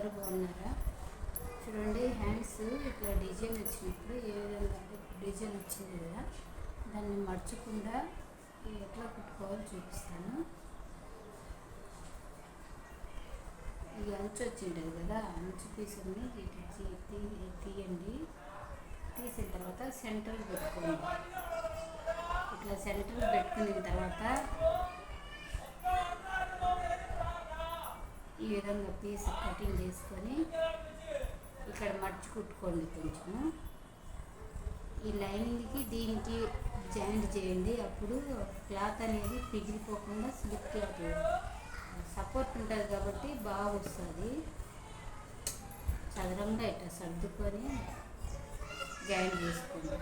అందరూ బాగున్నారా? చూడండి, హ్యాండ్స్ ఇట్లా డిజైన్ వచ్చినప్పుడు ఏ విధంగా డిజైన్ వచ్చింది కదా, దాన్ని మర్చకుండా ఎట్లా కుట్టుకోవాలో చూపిస్తాను. ఈ అంచు వచ్చింటుంది కదా, అంచు పీసుని తీయండి. తీసిన తర్వాత సెంటర్ పెట్టుకోండి. ఇట్లా సెంటర్ పెట్టుకున్న తర్వాత ఈ విధంగా పీస్ కటింగ్ చేసుకొని ఇక్కడ మర్చి కుట్టుకోండి. కొంచెము ఈ లైనింగ్కి దీనికి జాయింట్ చేయండి. అప్పుడు క్లాత్ అనేది పిగిలిపోకుండా స్లిప్ క్లాత్ సపోర్ట్ ఉంటుంది కాబట్టి బాగా వస్తుంది. చదరంగా ఇట్లా సర్దుకొని జాయింట్ చేసుకోండి.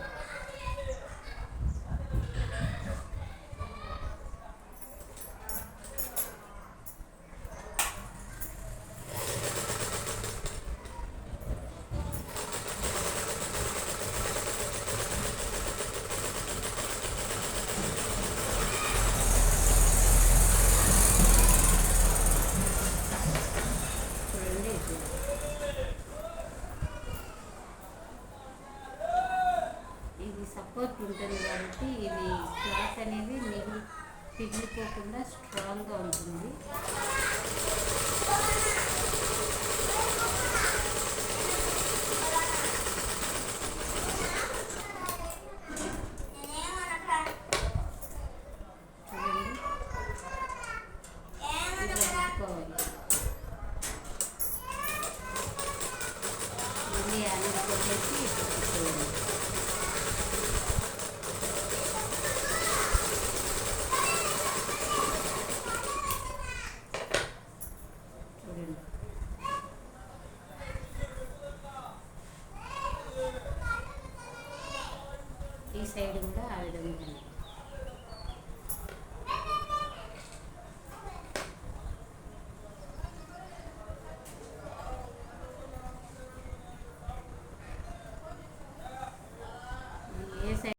ఇది సపోర్ట్ ఉంటుంది కాబట్టి ఇది క్లాత్ అనేది పిగిలిపోకుండా స్ట్రాంగ్గా ఉంటుంది. ఈ సైడ్ కూడా ఆ విధంగా